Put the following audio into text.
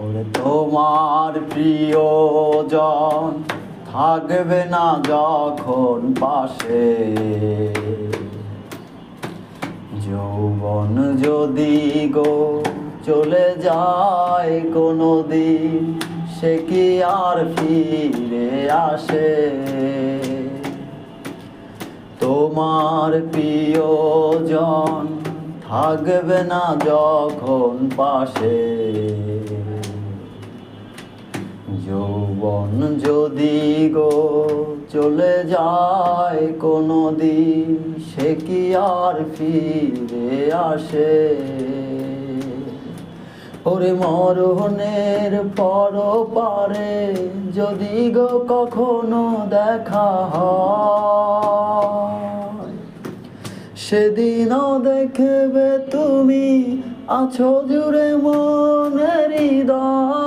ওরে তোমার প্রিয়জন থাকবে না যখন পাশে, যৌবন যদি গো চলে যায় কোনো দিন, সে কি আর ফিরে আসে? তোমার প্রিয়জন থাকবে না যখন পাশে, যৌবন যদি গো চলে যায় কোনো দিন, সে কি আর ফিরে আসে? ওরে মরণের পর পারে যদি গো কখনো দেখা হয়, সেদিনও দেখবে তুমি আছো জুড়ে মনের হৃদয়।